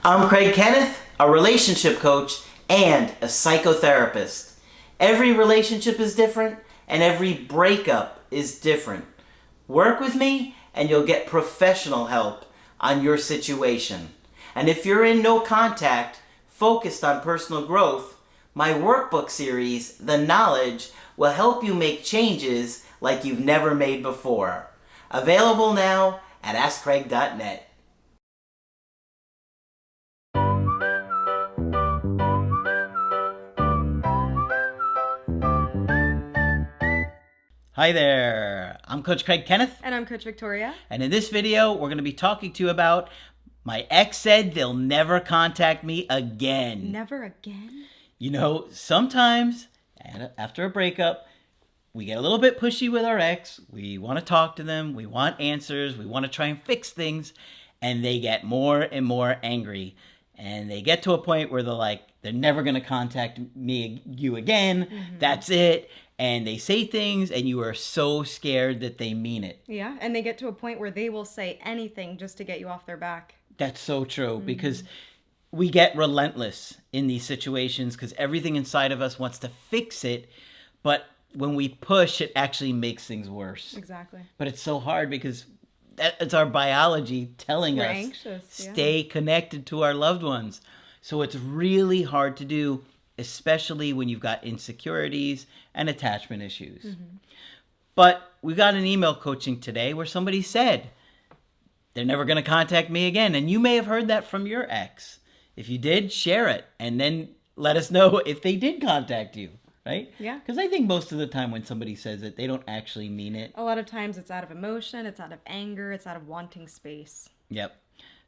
I'm Craig Kenneth, a relationship coach and a psychotherapist. Every relationship is different and every breakup is different. Work with me and you'll get professional help on your situation. And if you're in no contact, focused on personal growth, my workbook series, The Knowledge, will help you make changes like you've never made before. Available now at AskCraig.net. Hi there, I'm Coach Craig Kenneth. And I'm Coach Victoria. And in this video, we're going to be talking to you about my ex said they'll never contact me again. Never again? You know, sometimes after a breakup, we get a little bit pushy with our ex. We want to talk to them. We want answers. We want to try and fix things. And they get more and more angry. And they get to a point where they're never going to contact you again. Mm-hmm. That's it. And they say things and you are so scared that they mean it. Yeah, and they get to a point where they will say anything just to get you off their back. That's so true, because we get relentless in these situations because everything inside of us wants to fix it. But when we push, it actually makes things worse. Exactly. But it's so hard because it's our biology telling We're us anxious, stay connected to our loved ones. So it's really hard to do, especially when you've got insecurities and attachment issues. Mm-hmm. But we got an email coaching today where somebody said they're never going to contact me again. And you may have heard that from your ex. If you did, share it and then let us know if they did contact you, right? Yeah. Because I think most of the time when somebody says it, they don't actually mean it. A lot of times it's out of emotion, it's out of anger, it's out of wanting space. Yep.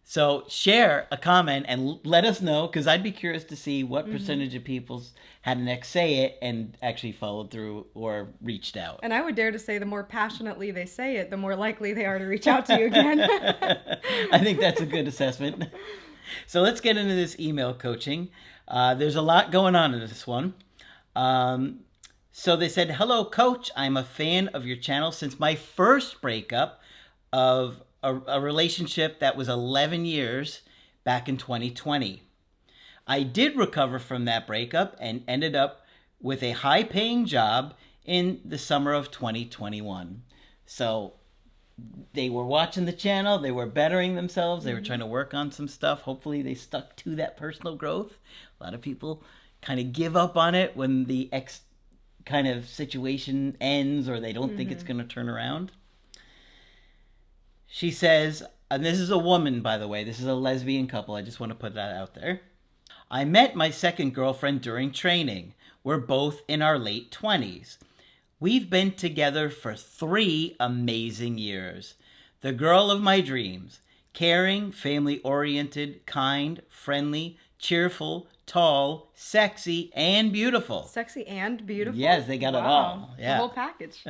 So share a comment and let us know, because I'd be curious to see what percentage of people had an ex say it and actually followed through or reached out. And I would dare to say the more passionately they say it, the more likely they are to reach out to you again. I think that's a good assessment. So let's get into this email coaching. There's a lot going on in this one. So they said, "Hello, Coach. I'm a fan of your channel since my first breakup of a relationship that was 11 years back in 2020. I did recover from that breakup and ended up with a high-paying job in the summer of 2021. So they were watching the channel, they were bettering themselves, they were trying to work on some stuff. Hopefully they stuck to that personal growth. A lot of people kind of give up on it when the ex kind of situation ends or they don't think it's going to turn around. She says, and this is a woman, by the way, this is a lesbian couple. I just want to put that out there. I met my second girlfriend during training. We're both in our late 20s. We've been together for 3 amazing years. The girl of my dreams. Caring, family-oriented, kind, friendly, cheerful, tall, sexy, and beautiful. Sexy and beautiful? Yes, they got it all. Yeah. The whole package.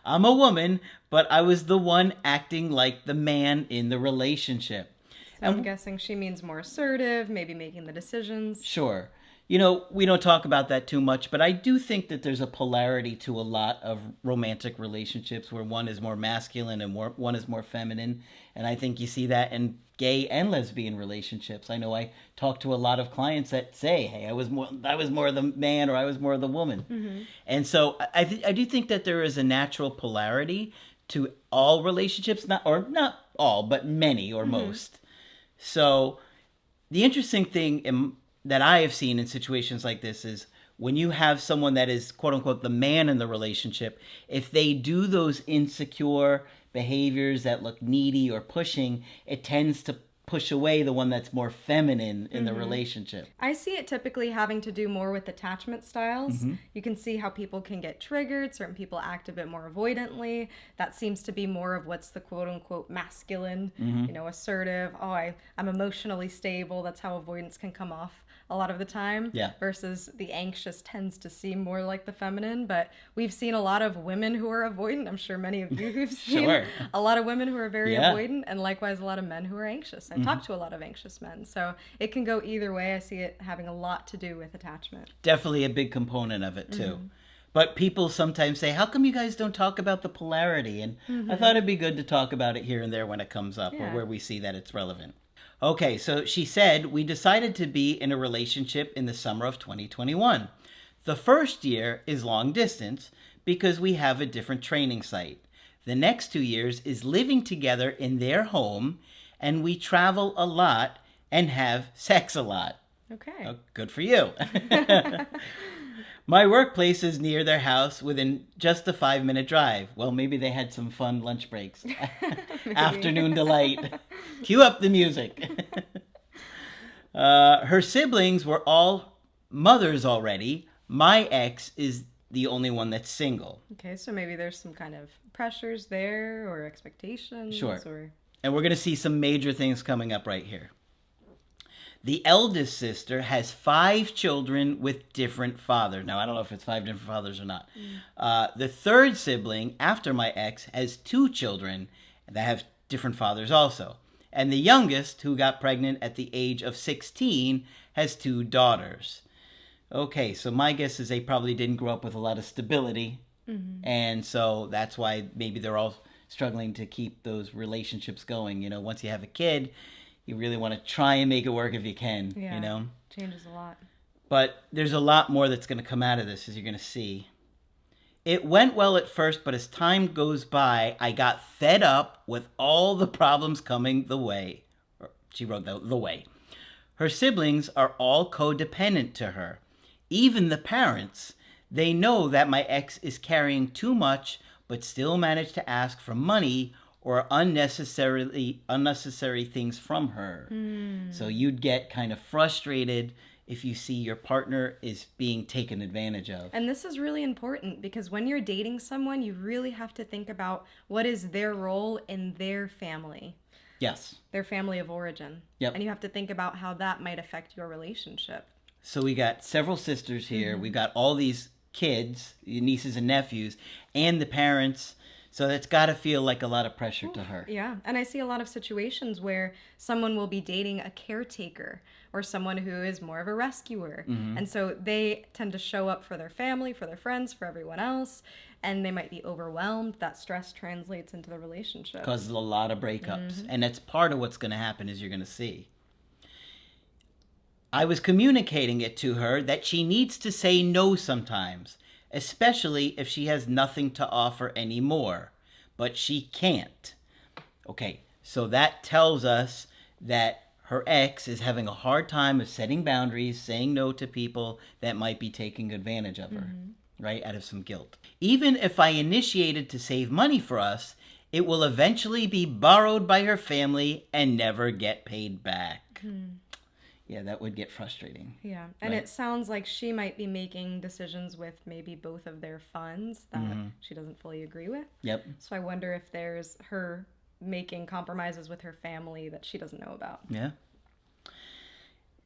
I'm a woman, but I was the one acting like the man in the relationship. So I'm guessing she means more assertive, maybe making the decisions. Sure. You know, we don't talk about that too much, but I do think that there's a polarity to a lot of romantic relationships where one is more masculine and one is more feminine. And I think you see that in gay and lesbian relationships. I know I talk to a lot of clients that say, hey, I was more of the man or I was more of the woman. Mm-hmm. And so I do think that there is a natural polarity to all relationships, not all, but many or most. So the interesting thing that I have seen in situations like this is when you have someone that is, quote unquote, the man in the relationship, if they do those insecure behaviors that look needy or pushing, it tends to push away the one that's more feminine in the relationship. I see it typically having to do more with attachment styles. Mm-hmm. You can see how people can get triggered. Certain people act a bit more avoidantly. That seems to be more of what's the quote-unquote masculine, assertive. Oh, I'm emotionally stable. That's how avoidance can come off a lot of the time. Yeah. Versus the anxious tends to seem more like the feminine. But we've seen a lot of women who are avoidant. I'm sure many of you who've seen a lot of women who are very avoidant, and likewise a lot of men who are anxious. I talk to a lot of anxious men. So it can go either way. I see it having a lot to do with attachment. Definitely a big component of it too. But people sometimes say, how come you guys don't talk about the polarity? And I thought it'd be good to talk about it here and there when it comes up or where we see that it's relevant. Okay, so she said, we decided to be in a relationship in the summer of 2021. The first year is long distance because we have a different training site. The next 2 years is living together in their home, and we travel a lot and have sex a lot. Okay. Oh, good for you. My workplace is near their house within just a 5-minute drive. Well, maybe they had some fun lunch breaks. Afternoon delight. Cue up the music. Her siblings were all mothers already. My ex is the only one that's single. Okay, so maybe there's some kind of pressures there or expectations. Sure. Or... And we're going to see some major things coming up right here. The eldest sister has 5 children with different fathers. Now, I don't know if it's 5 different fathers or not. The third sibling, after my ex, has 2 children that have different fathers also. And the youngest, who got pregnant at the age of 16, has 2 daughters. Okay, so my guess is they probably didn't grow up with a lot of stability. Mm-hmm. And so that's why maybe they're all struggling to keep those relationships going. You know, once you have a kid, you really want to try and make it work if you can, yeah, you know? Changes a lot. But there's a lot more that's going to come out of this, as you're going to see. It went well at first, but as time goes by, I got fed up with all the problems coming the way. She wrote the way. Her siblings are all codependent to her. Even the parents, they know that my ex is carrying too much, but still manage to ask for money or unnecessary things from her. So you'd get kind of frustrated if you see your partner is being taken advantage of. And this is really important because when you're dating someone, you really have to think about what is their role in their family. Yes. Their family of origin. Yep. And you have to think about how that might affect your relationship. So we got several sisters here. Mm-hmm. We got all these kids, nieces and nephews, and the parents. So that's got to feel like a lot of pressure to her. Yeah. And I see a lot of situations where someone will be dating a caretaker or someone who is more of a rescuer. Mm-hmm. And so they tend to show up for their family, for their friends, for everyone else. And they might be overwhelmed. That stress translates into the relationship. Causes a lot of breakups. Mm-hmm. And that's part of what's going to happen, as you're going to see. I was communicating it to her that she needs to say no sometimes, especially if she has nothing to offer anymore. But she can't. Okay, so that tells us that her ex is having a hard time of setting boundaries, saying no to people that might be taking advantage of her, right, out of some guilt. Even if I initiated to save money for us, it will eventually be borrowed by her family and never get paid back. Yeah, that would get frustrating. Yeah, and right? It sounds like she might be making decisions with maybe both of their funds that she doesn't fully agree with. Yep. So I wonder if there's her making compromises with her family that she doesn't know about. Yeah.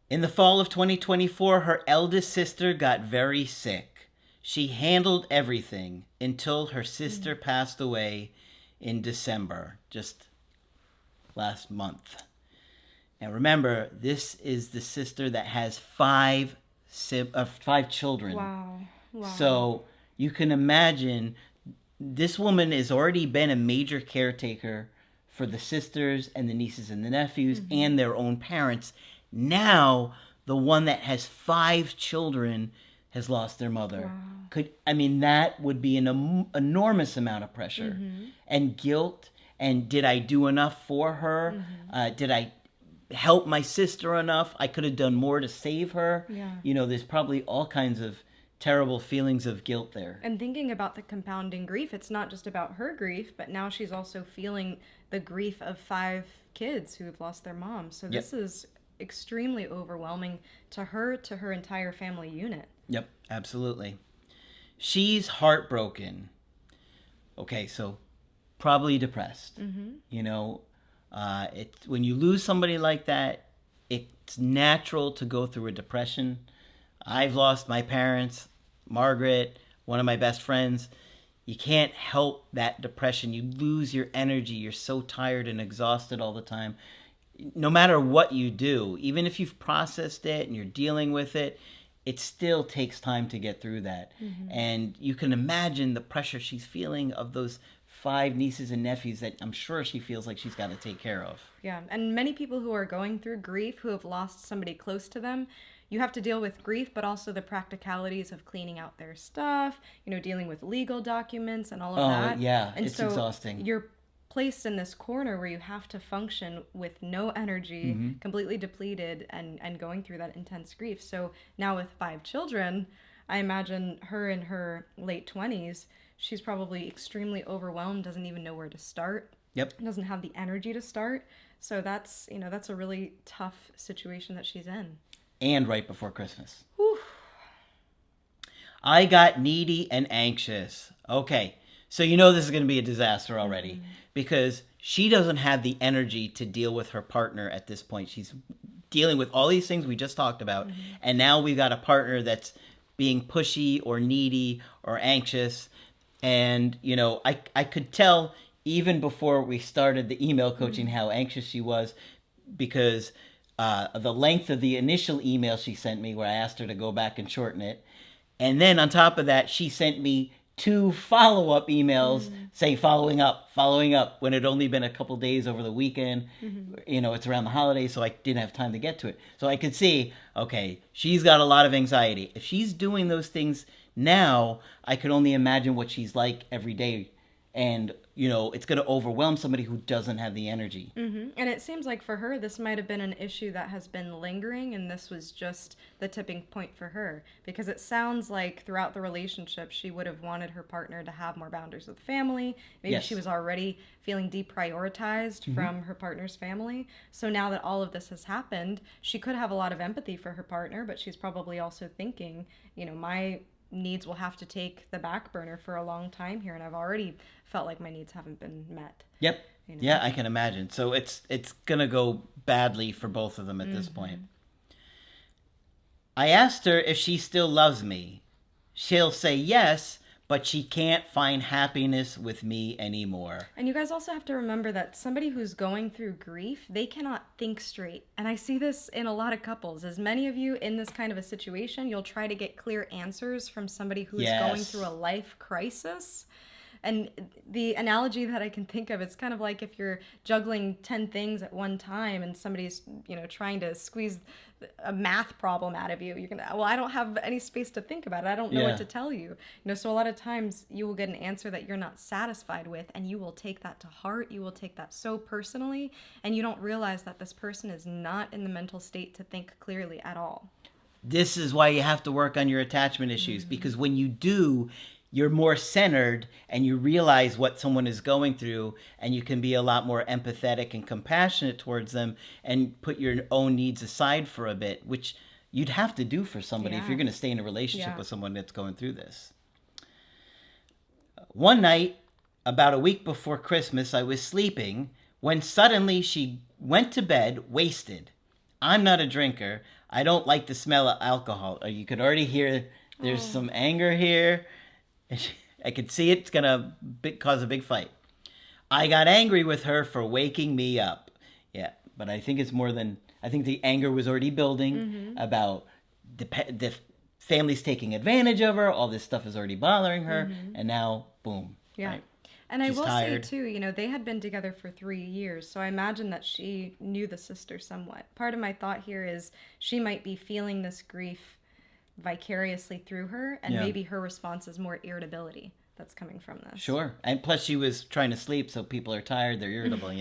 In the fall of 2024, her eldest sister got very sick. She handled everything until her sister passed away in December, just last month. And remember, this is the sister that has 5 children. Wow. So you can imagine this woman has already been a major caretaker for the sisters and the nieces and the nephews and their own parents. Now, the one that has 5 children has lost their mother. Wow. That would be an enormous amount of pressure and guilt. And did I do enough for her? Did I help my sister enough? I could have done more to save her. Yeah. You know, there's probably all kinds of terrible feelings of guilt there. And thinking about the compounding grief, it's not just about her grief, but now she's also feeling the grief of 5 kids who have lost their mom. So this is extremely overwhelming to her entire family unit. Yep, absolutely. She's heartbroken. Okay, so probably depressed. You know, when you lose somebody like that, it's natural to go through a depression. I've lost my parents, Margaret, one of my best friends. You can't help that depression. You lose your energy. You're so tired and exhausted all the time. No matter what you do, even if you've processed it and you're dealing with it, it still takes time to get through that. And you can imagine the pressure she's feeling of those 5 nieces and nephews that I'm sure she feels like she's got to take care of. Yeah, and many people who are going through grief, who have lost somebody close to them, you have to deal with grief, but also the practicalities of cleaning out their stuff, dealing with legal documents and all of that. Yeah, and it's so exhausting. You're placed in this corner where you have to function with no energy, completely depleted, and going through that intense grief. So now with 5 children, I imagine her in her late 20s, she's probably extremely overwhelmed, doesn't even know where to start. Yep. Doesn't have the energy to start. So that's a really tough situation that she's in. And right before Christmas. Whew. I got needy and anxious. Okay, so this is going to be a disaster already because she doesn't have the energy to deal with her partner at this point. She's dealing with all these things we just talked about, and now we've got a partner that's being pushy or needy or anxious. And, I could tell even before we started the email coaching how anxious she was because the length of the initial email she sent me where I asked her to go back and shorten it. And then on top of that, she sent me 2 follow-up emails saying following up when it had only been a couple days over the weekend. It's around the holidays, so I didn't have time to get to it. So I could see, okay, she's got a lot of anxiety. If she's doing those things now, I could only imagine what she's like every day. And, it's going to overwhelm somebody who doesn't have the energy. And it seems like for her, this might have been an issue that has been lingering, and this was just the tipping point for her. Because it sounds like throughout the relationship, she would have wanted her partner to have more boundaries with family. Maybe she was already feeling deprioritized from her partner's family. So now that all of this has happened, she could have a lot of empathy for her partner, but she's probably also thinking, my needs will have to take the back burner for a long time here, and I've already felt like my needs haven't been met. Yep. Yeah, I can imagine. So it's gonna go badly for both of them at this point. I asked her if she still loves me. She'll say yes, but she can't find happiness with me anymore. And you guys also have to remember that somebody who's going through grief, they cannot think straight. And I see this in a lot of couples. As many of you in this kind of a situation, you'll try to get clear answers from somebody who is going through a life crisis. And the analogy that I can think of, it's kind of like if you're juggling 10 things at one time and somebody's, trying to squeeze a math problem out of you. You're gonna, I don't have any space to think about it. I don't know what to tell you. So a lot of times you will get an answer that you're not satisfied with, and you will take that to heart. You will take that so personally, and you don't realize that this person is not in the mental state to think clearly at all. This is why you have to work on your attachment issues, because when you do, you're more centered and you realize what someone is going through, and you can be a lot more empathetic and compassionate towards them and put your own needs aside for a bit, which you'd have to do for somebody if you're going to stay in a relationship with someone that's going through this. One night, about a week before Christmas, I was sleeping when suddenly she went to bed wasted. I'm not a drinker. I don't like the smell of alcohol. You could already hear there's some anger here. I could see it's going to cause a big fight. I got angry with her for waking me up. Yeah, but I think it's more than... I think the anger was already building about the family's taking advantage of her. All this stuff is already bothering her. And now, boom. Yeah. Right? And She's I will tired. say, too, they had been together for 3 years. So I imagine that she knew the sister somewhat. Part of my thought here is she might be feeling this grief vicariously through her, and maybe her response is more irritability that's coming from this. Sure. And plus she was trying to sleep, so people are tired, they're irritable,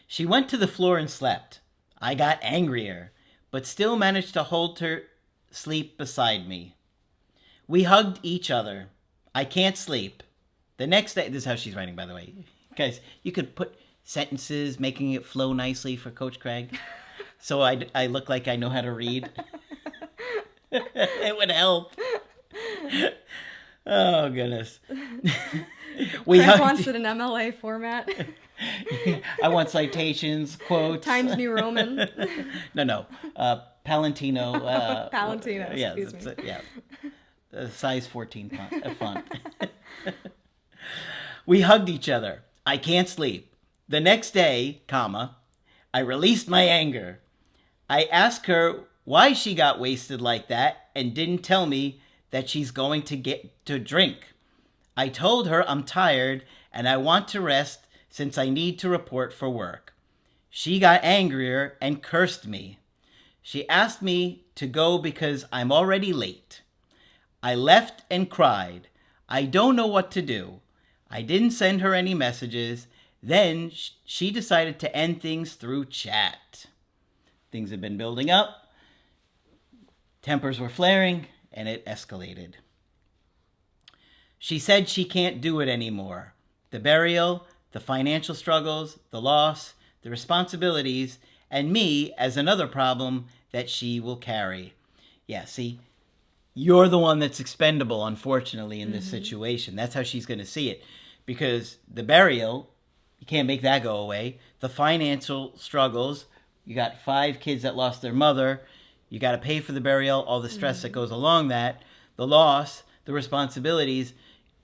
She went to the floor and slept. I got angrier, but still managed to hold her sleep beside me. We hugged each other. I can't sleep. The next day, this is how she's writing, by the way. Guys, you could put sentences, making it flow nicely for Coach Craig. So I look like I know how to read. It would help. Oh, goodness. Craig wants it in MLA format. I want citations, quotes. Times New Roman. No. Palantino. Palantino, excuse me. Size 14 font. We hugged each other. I can't sleep. The next day, I released my anger. I asked her why she got wasted like that and didn't tell me that she's going to get to drink. I told her I'm tired and I want to rest since I need to report for work. She got angrier and cursed me. She asked me to go because I'm already late. I left and cried. I don't know what to do. I didn't send her any messages. Then she decided to end things through chat. Things had been building up. Tempers were flaring, and it escalated. She said she can't do it anymore. The burial, the financial struggles, the loss, the responsibilities, and me as another problem that she will carry. Yeah, see, you're the one that's expendable, unfortunately, in this situation. That's how she's going to see it. Because the burial, you can't make that go away. The financial struggles, you got 5 kids that lost their mother. You got to pay for the burial, all the stress that goes along that. The loss, the responsibilities.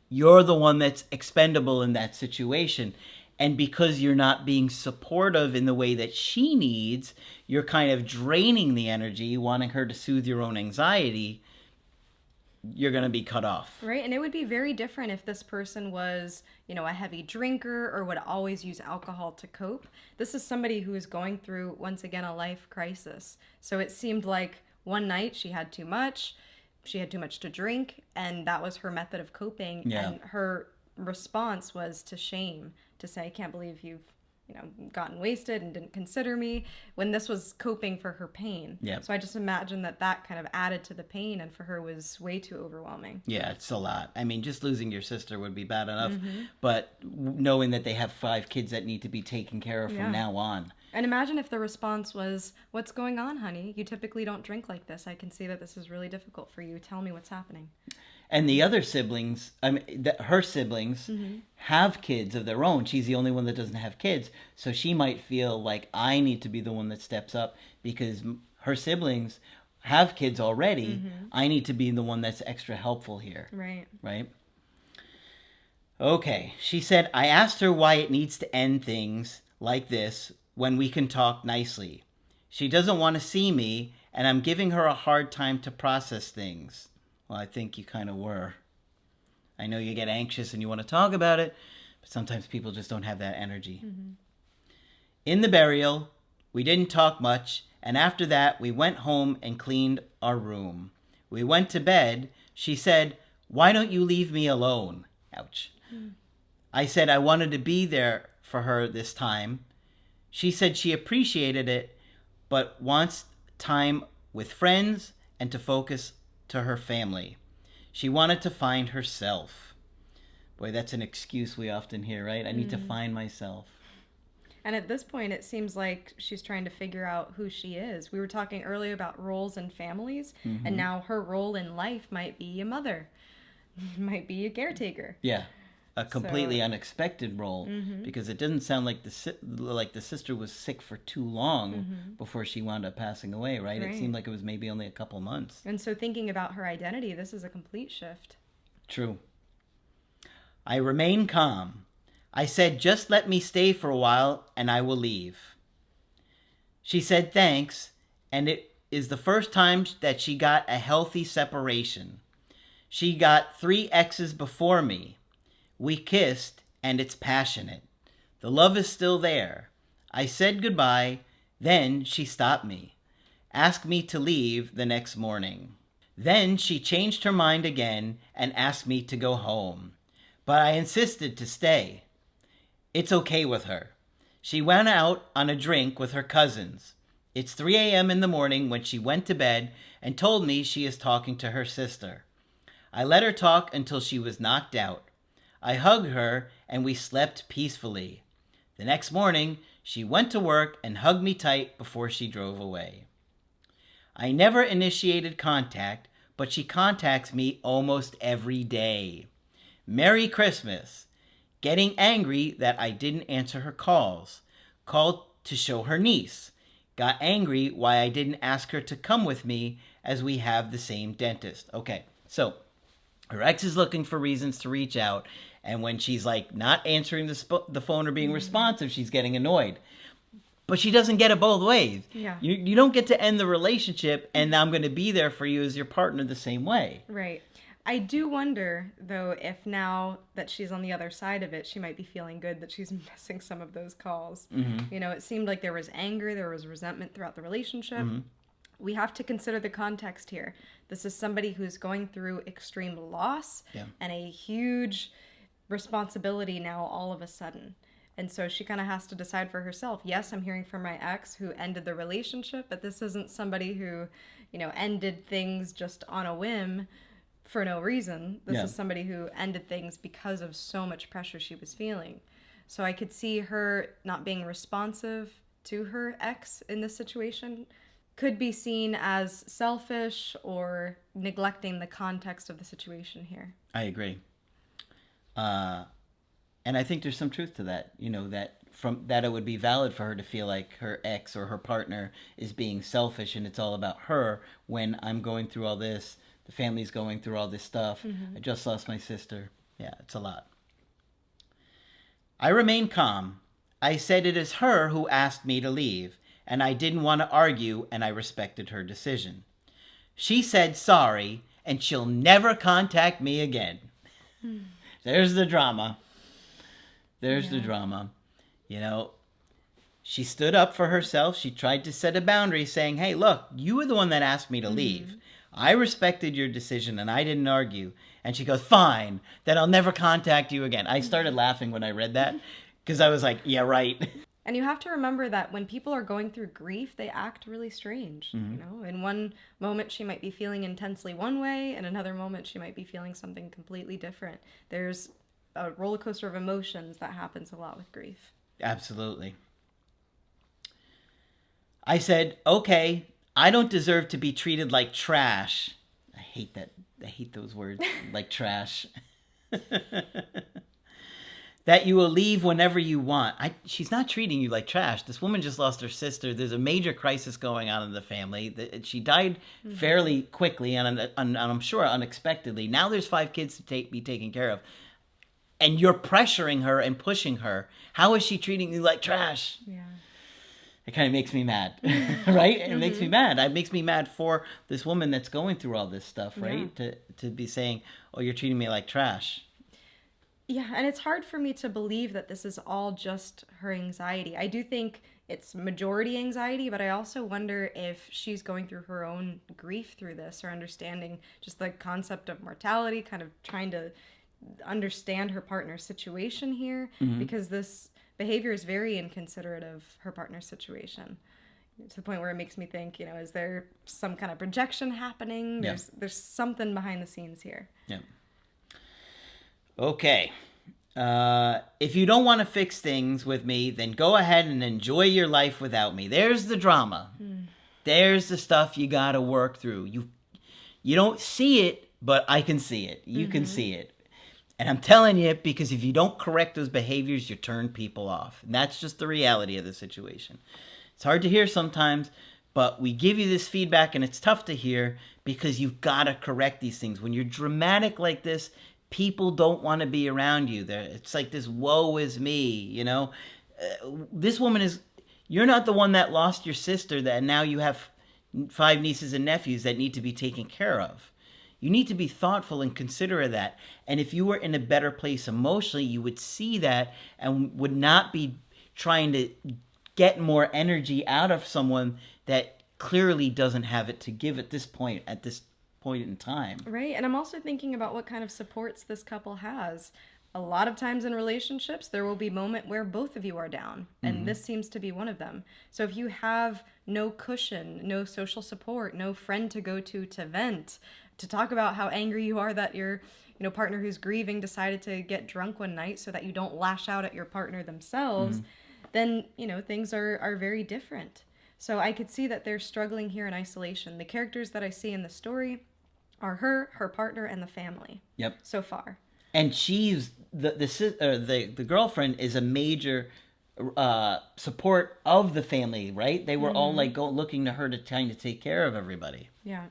You're the one that's expendable in that situation. And because you're not being supportive in the way that she needs, you're kind of draining the energy, wanting her to soothe your own anxiety. You're going to be cut off. Right. And it would be very different if this person was, a heavy drinker or would always use alcohol to cope. This is somebody who is going through, once again, a life crisis. So it seemed like one night she had too much. She had too much to drink, and that was her method of coping. Yeah. And her response was to shame, to say, I can't believe you've gotten wasted and didn't consider me, when this was coping for her pain. Yeah. So I just imagine that kind of added to the pain, and for her was way too overwhelming. Yeah, it's a lot. I mean, just losing your sister would be bad enough, but knowing that they have 5 kids that need to be taken care of from now on. And imagine if the response was, what's going on, honey? You typically don't drink like this. I can see that this is really difficult for you. Tell me what's happening. And the other siblings, her siblings, have kids of their own. She's the only one that doesn't have kids. So she might feel like I need to be the one that steps up because her siblings have kids already. I need to be the one that's extra helpful here. Right? Okay. She said, I asked her why it needs to end things like this when we can talk nicely. She doesn't want to see me, and I'm giving her a hard time to process things. Well, I think you kind of were. I know you get anxious and you want to talk about it, but sometimes people just don't have that energy. In the burial, we didn't talk much, and after that, we went home and cleaned our room. We went to bed. She said, why don't you leave me alone? Ouch. I said I wanted to be there for her this time. She said she appreciated it, but wants time with friends and to focus to her family. She wanted to find herself. Boy, that's an excuse we often hear, right? I need to find myself. And at this point, it seems like she's trying to figure out who she is. We were talking earlier about roles in families, and now her role in life might be a mother, might be a caretaker. Yeah, a completely unexpected role, because it doesn't sound like the sister was sick for too long before she wound up passing away, right? It seemed like it was maybe only a couple months. And so thinking about her identity, this is a complete shift. True. I remain calm. I said, just let me stay for a while and I will leave. She said thanks, and it is the first time that she got a healthy separation. She got 3 exes before me. We kissed, and it's passionate. The love is still there. I said goodbye, then she stopped me, asked me to leave the next morning. Then she changed her mind again and asked me to go home, but I insisted to stay. It's okay with her. She went out on a drink with her cousins. It's 3 a.m. in the morning when she went to bed and told me she is talking to her sister. I let her talk until she was knocked out. I hugged her and we slept peacefully. The next morning, she went to work and hugged me tight before she drove away. I never initiated contact, but she contacts me almost every day. Merry Christmas. Getting angry that I didn't answer her calls. Called to show her niece. Got angry why I didn't ask her to come with me as we have the same dentist. Okay, so her ex is looking for reasons to reach out, and when she's like not answering the phone or being responsive, she's getting annoyed. But she doesn't get it both ways. Yeah. You don't get to end the relationship and I'm going to be there for you as your partner the same way. Right. I do wonder, though, if now that she's on the other side of it, she might be feeling good that she's missing some of those calls. You know, it seemed like there was anger, there was resentment throughout the relationship. We have to consider the context here. This is somebody who's going through extreme loss and a huge responsibility now all of a sudden. And so she kind of has to decide for herself. Yes, I'm hearing from my ex who ended the relationship, but this isn't somebody who, you know, ended things just on a whim for no reason. This is somebody who ended things because of so much pressure she was feeling. So I could see her not being responsive to her ex in this situation could be seen as selfish or neglecting the context of the situation here. I agree. And I think there's some truth to that, you know, that it would be valid for her to feel like her ex or her partner is being selfish and it's all about her when I'm going through all this, the family's going through all this stuff. I just lost my sister. Yeah, it's a lot. I remained calm. I said it is her who asked me to leave, and I didn't want to argue, and I respected her decision. She said sorry, and she'll never contact me again. There's the drama. There's the drama. You know, she stood up for herself. She tried to set a boundary saying, hey, look, you were the one that asked me to leave. I respected your decision and I didn't argue. And she goes, fine, then I'll never contact you again. I started laughing when I read that because I was like, yeah, right. And you have to remember that when people are going through grief, they act really strange. You know, in one moment she might be feeling intensely one way, in another moment she might be feeling something completely different. There's a roller coaster of emotions that happens a lot with grief. Absolutely. I said, okay, I don't deserve to be treated like trash. I hate that. I hate those words, like trash. That you will leave whenever you want. She's not treating you like trash. This woman just lost her sister. There's a major crisis going on in the family. She died fairly quickly and I'm sure unexpectedly. Now there's 5 kids to be taken care of. And you're pressuring her and pushing her. How is she treating you like trash? Yeah. It kind of makes me mad, right? It makes me mad. It makes me mad for this woman that's going through all this stuff, right? To be saying, oh, you're treating me like trash. Yeah, and it's hard for me to believe that this is all just her anxiety. I do think it's majority anxiety, but I also wonder if she's going through her own grief through this or understanding just the concept of mortality, kind of trying to understand her partner's situation here, because this behavior is very inconsiderate of her partner's situation, to the point where it makes me think, you know, is there some kind of projection happening? There's something behind the scenes here. Yeah. Okay. If you don't want to fix things with me, then go ahead and enjoy your life without me. There's the drama. There's the stuff you got to work through. You don't see it, but I can see it. You can see it. And I'm telling you, because if you don't correct those behaviors, you turn people off. And that's just the reality of the situation. It's hard to hear sometimes, but we give you this feedback and it's tough to hear because you've got to correct these things. When you're dramatic like this, people don't want to be around you. It's like this woe is me, you know. This woman you're not the one that lost your sister that now you have 5 nieces and nephews that need to be taken care of. You need to be thoughtful and considerate of that. And if you were in a better place emotionally, you would see that and would not be trying to get more energy out of someone that clearly doesn't have it to give at this point in time. Right. And I'm also thinking about what kind of supports this couple has. A lot of times in relationships, there will be a moment where both of you are down. And this seems to be one of them. So if you have no cushion, no social support, no friend to go to vent, to talk about how angry you are that your partner who's grieving decided to get drunk one night so that you don't lash out at your partner themselves, then, things are very different. So I could see that they're struggling here in isolation. The characters that I see in the story are her partner, and the family. Yep. So far. And she's the girlfriend is a major support of the family, right? They were all looking to her to trying to take care of everybody. Yeah.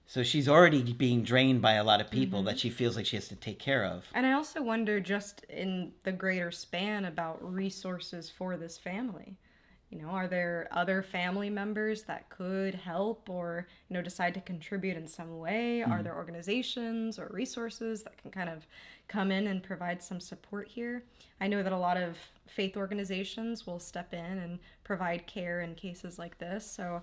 So she's already being drained by a lot of people that she feels like she has to take care of. And I also wonder, just in the greater span, about resources for this family. Are there other family members that could help or, decide to contribute in some way? Are there organizations or resources that can kind of come in and provide some support here? I know that a lot of faith organizations will step in and provide care in cases like this. So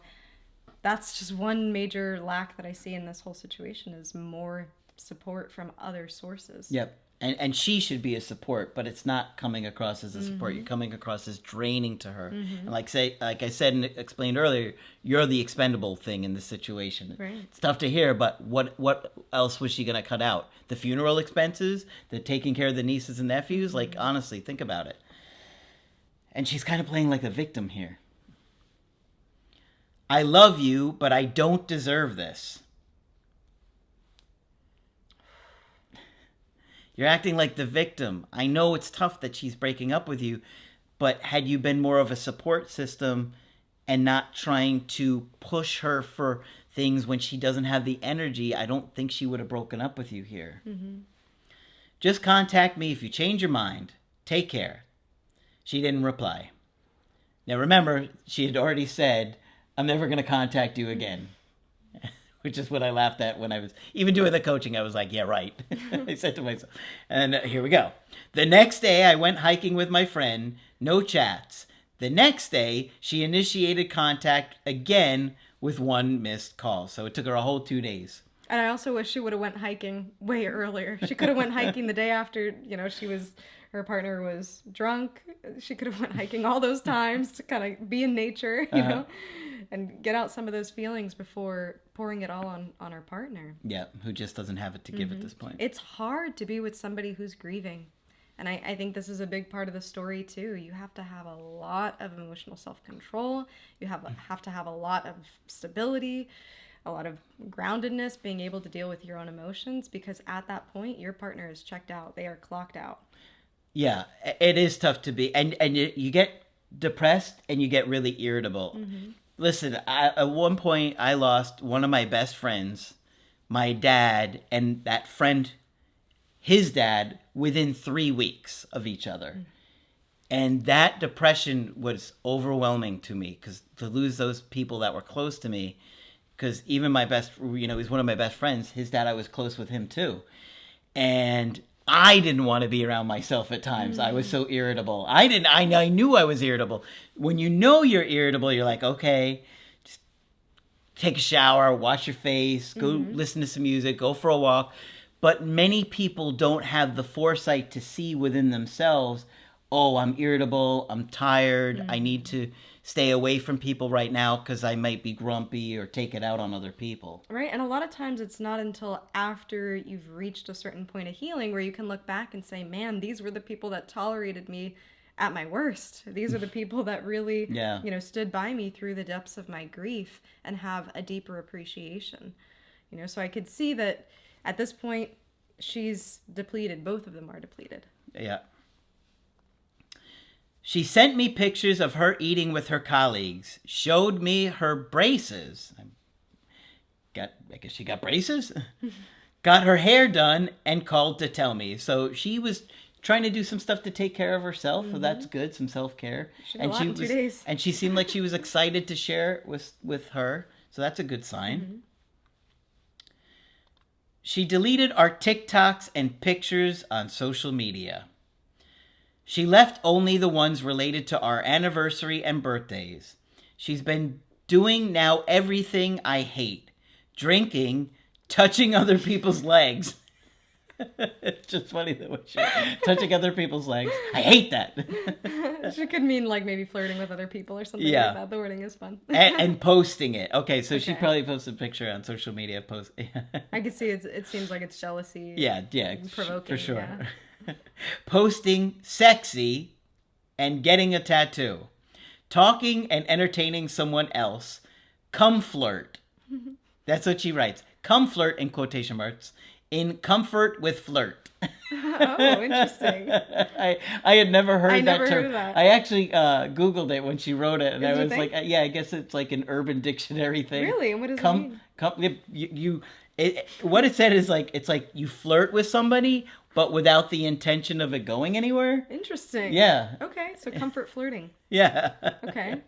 that's just one major lack that I see in this whole situation is more support from other sources. Yep. And she should be a support, but it's not coming across as a support. You're coming across as draining to her. And like I said and explained earlier, you're the expendable thing in this situation. Right. It's tough to hear, but what else was she going to cut out? The funeral expenses, the taking care of the nieces and nephews? Like, honestly, think about it. And she's kind of playing like the victim here. I love you, but I don't deserve this. You're acting like the victim. I know it's tough that she's breaking up with you, but had you been more of a support system and not trying to push her for things when she doesn't have the energy, I don't think she would have broken up with you here. Just contact me if you change your mind. Take care. She didn't reply. Now remember, she had already said, I'm never going to contact you again. Which is what I laughed at when I was even doing the coaching. I was like, yeah, right. I said to myself. And here we go. The next day, I went hiking with my friend. No chats. The next day, she initiated contact again with one missed call. So it took her a whole 2 days. And I also wish she would have went hiking way earlier. She could have went hiking the day after, her partner was drunk. She could have went hiking all those times to kind of be in nature, and get out some of those feelings before pouring it all on her partner. Yeah, who just doesn't have it to give at this point. It's hard to be with somebody who's grieving. And I think this is a big part of the story too. You have to have a lot of emotional self-control. You have to have a lot of stability, a lot of groundedness, being able to deal with your own emotions, because at that point, your partner is checked out. They are clocked out. Yeah, it is tough to be. And you get depressed and you get really irritable. Listen, at one point, I lost one of my best friends, my dad, and that friend, his dad, within 3 weeks of each other. And that depression was overwhelming to me, because to lose those people that were close to me, because even my best, he's one of my best friends, his dad, I was close with him too. And I didn't want to be around myself at times. I was so irritable. I knew I was irritable. When you know you're irritable, you're like, okay, just take a shower, wash your face, go listen to some music, go for a walk. But many people don't have the foresight to see within themselves, oh, I'm irritable, I'm tired, I need to stay away from people right now because I might be grumpy or take it out on other people. Right, and a lot of times it's not until after you've reached a certain point of healing where you can look back and say, man, these were the people that tolerated me at my worst. These are the people that really, stood by me through the depths of my grief and have a deeper appreciation. So I could see that at this point, she's depleted. Both of them are depleted. Yeah. She sent me pictures of her eating with her colleagues, showed me her braces. I guess she got braces? Got her hair done and called to tell me. So she was trying to do some stuff to take care of herself. So that's good, some self-care. And she 2 days. And she seemed like she was excited to share it with her. So that's a good sign. She deleted our TikToks and pictures on social media. She left only the ones related to our anniversary and birthdays. She's been doing now everything I hate. Drinking, touching other people's legs. It's just funny that when she touching other people's legs. I hate that. She could mean like maybe flirting with other people or something like that. The wording is fun. and posting it. Okay, so she probably posted a picture on social media. I can see it seems like it's jealousy. Yeah, provoking. For sure. Yeah. Posting sexy and getting a tattoo. Talking and entertaining someone else. Come flirt. That's what she writes. Come flirt in quotation marks. In comfort with flirt. Oh, interesting. I had never heard that term. Heard of that. I actually Googled it when she wrote it, and I was think? like, yeah, I guess it's like an Urban Dictionary thing. Really? And what does it mean? What it said is like, it's like you flirt with somebody but without the intention of it going anywhere. Interesting. Yeah. Okay, so comfort flirting. Yeah. Okay.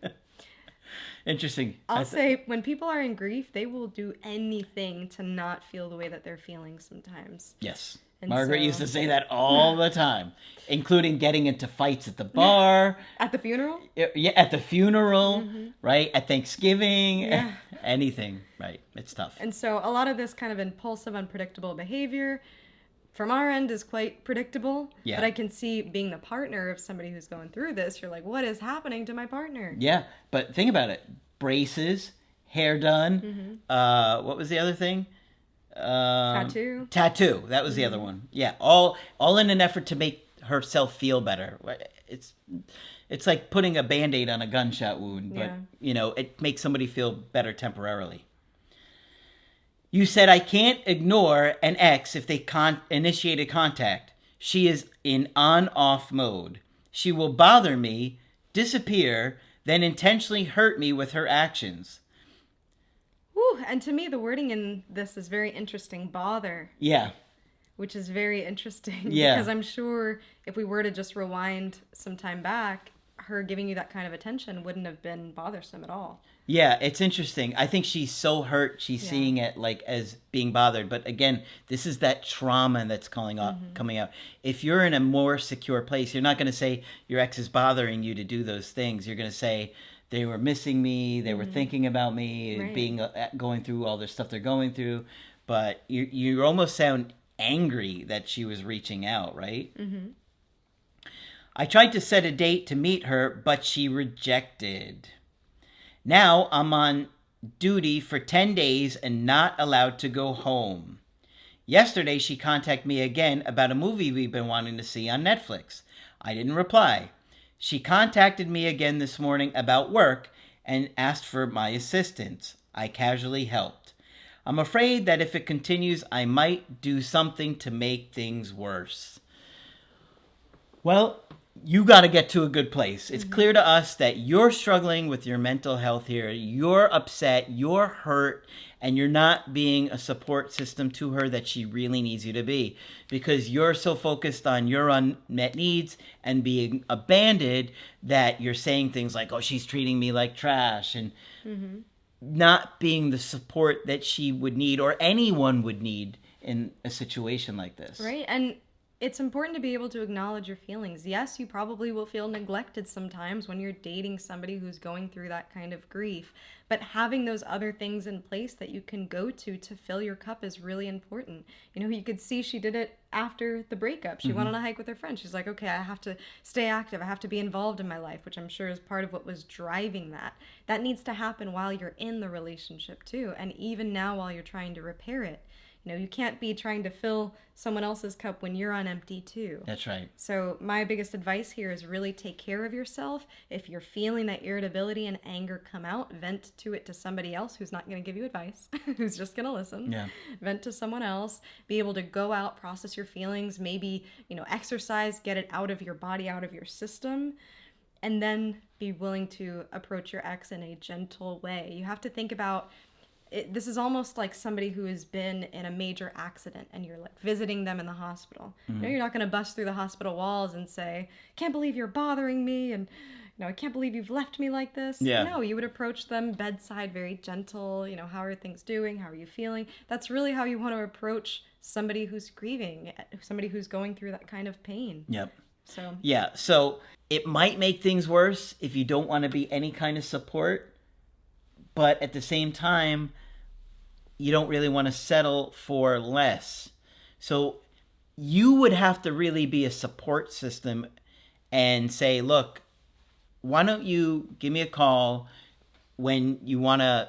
Interesting. I'll say when people are in grief, they will do anything to not feel the way that they're feeling sometimes. Yes. And Margaret so- used to say that all the time, including getting into fights at the bar. At the funeral? Yeah, at the funeral, right? At Thanksgiving, Yeah. anything, right? It's tough. And so a lot of this kind of impulsive, unpredictable behavior from our end is quite predictable. Yeah. But I can see being the partner of somebody who's going through this, you're like, what is happening to my partner? Yeah, but think about it. Braces, hair done. What was the other thing? Tattoo. Tattoo. That was the other one. Yeah, all in an effort to make herself feel better. It's like putting a Band-Aid on a gunshot wound, but Yeah. it makes somebody feel better temporarily. You said I can't ignore an ex if they initiated contact. She is in on-off mode. She will bother me, disappear, then intentionally hurt me with her actions. Whew, and to me, the wording in this is very interesting. Bother. Yeah. Which is very interesting. Yeah. Because I'm sure if we were to just rewind some time back, her giving you that kind of attention wouldn't have been bothersome at all. Yeah, it's interesting. I think she's so hurt. She's Yeah. seeing it like as being bothered. But again, this is that trauma that's coming out. If you're in a more secure place, you're not going to say your ex is bothering you to do those things. You're going to say they were missing me. They were thinking about me, Right. being going through all the stuff they're going through. But you almost sound angry that she was reaching out, right? Mm-hmm. I tried to set a date to meet her, but she rejected. Now I'm on duty for 10 days and not allowed to go home. Yesterday, she contacted me again about a movie we've been wanting to see on Netflix. I didn't reply. She contacted me again this morning about work and asked for my assistance. I casually helped. I'm afraid that if it continues, I might do something to make things worse. Well, you got to get to a good place. It's clear to us that you're struggling with your mental health here. You're upset, you're hurt, and you're not being a support system to her that she really needs you to be, because you're so focused on your unmet needs and being abandoned that you're saying things like, oh, she's treating me like trash, and not being the support that she would need or anyone would need in a situation like this. Right? And it's important to be able to acknowledge your feelings. Yes, you probably will feel neglected sometimes when you're dating somebody who's going through that kind of grief. But having those other things in place that you can go to fill your cup is really important. You know, you could see she did it after the breakup. She went on a hike with her friend. She's like, okay, I have to stay active. I have to be involved in my life, which I'm sure is part of what was driving that. That needs to happen while you're in the relationship too. And even now while you're trying to repair it. You know, you can't be trying to fill someone else's cup when you're on empty too. That's right. So my biggest advice here is really take care of yourself. If you're feeling that irritability and anger come out, vent to it to somebody else who's not going to give you advice, who's just going to listen. Yeah. Vent to someone else. Be able to go out, process your feelings, maybe, exercise, get it out of your body, out of your system. And then be willing to approach your ex in a gentle way. You have to think about this is almost like somebody who has been in a major accident and you're like visiting them in the hospital. You're not going to bust through the hospital walls and say, can't believe you're bothering me, and I can't believe you've left me like this. Yeah. No, you would approach them bedside, very gentle. How are things doing? How are you feeling? That's really how you want to approach somebody who's grieving, somebody who's going through that kind of pain. Yep. So Yeah, so it might make things worse if you don't want to be any kind of support, but at the same time, you don't really want to settle for less. So you would have to really be a support system and say, look, why don't you give me a call when you want to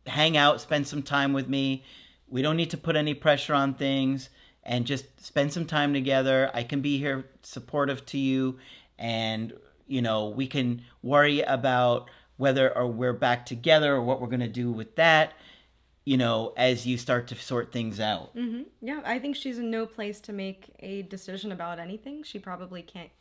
hang out, spend some time with me. We don't need to put any pressure on things, and just spend some time together. I can be here supportive to you, and, we can worry about whether or we're back together or what we're going to do with that, as you start to sort things out. Mm-hmm. Yeah, I think she's in no place to make a decision about anything. She probably can't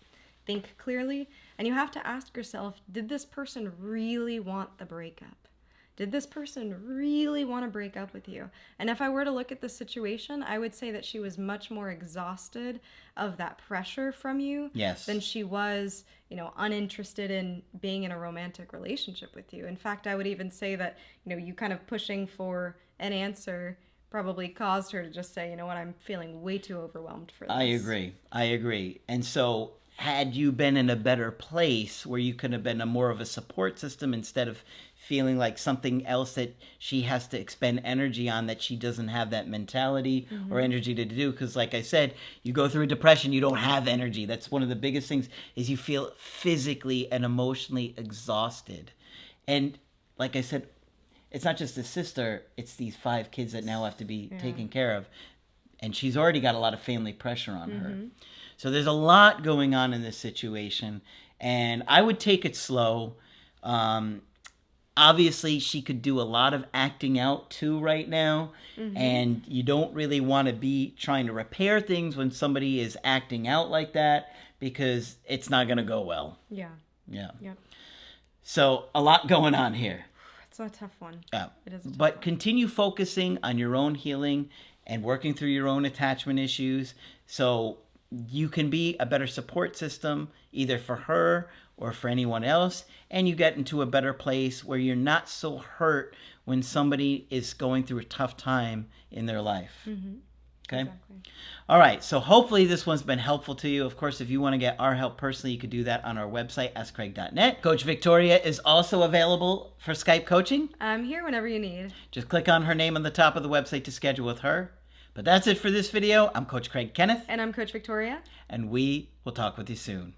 think clearly. And you have to ask yourself, did this person really want the breakup? Did this person really want to break up with you? And if I were to look at the situation, I would say that she was much more exhausted of that pressure from you Yes. than she was, uninterested in being in a romantic relationship with you. In fact, I would even say that, you kind of pushing for an answer probably caused her to just say, you know what, I'm feeling way too overwhelmed for this. I agree. And so had you been in a better place where you could have been more of a support system instead of feeling like something else that she has to expend energy on, that she doesn't have that mentality or energy to do? Because like I said, you go through a depression, you don't have energy. That's one of the biggest things, is you feel physically and emotionally exhausted. And like I said, it's not just the sister, it's these 5 kids that now have to be taken care of. And she's already got a lot of family pressure on her. So there's a lot going on in this situation. And I would take it slow. Obviously, she could do a lot of acting out too right now. And you don't really want to be trying to repair things when somebody is acting out like that, because it's not going to go well. Yeah. Yeah. So a lot going on here. It's a tough one. Yeah. It is a tough But one. continue focusing on your own healing and working through your own attachment issues, so you can be a better support system either for her or for anyone else, and you get into a better place where you're not so hurt when somebody is going through a tough time in their life. Okay? Exactly. All right, so hopefully this one's been helpful to you. Of course, if you want to get our help personally, you could do that on our website, askcraig.net. Coach Victoria is also available for Skype coaching. I'm here whenever you need. Just click on her name on the top of the website to schedule with her. But that's it for this video. I'm Coach Craig Kenneth. And I'm Coach Victoria. And we will talk with you soon.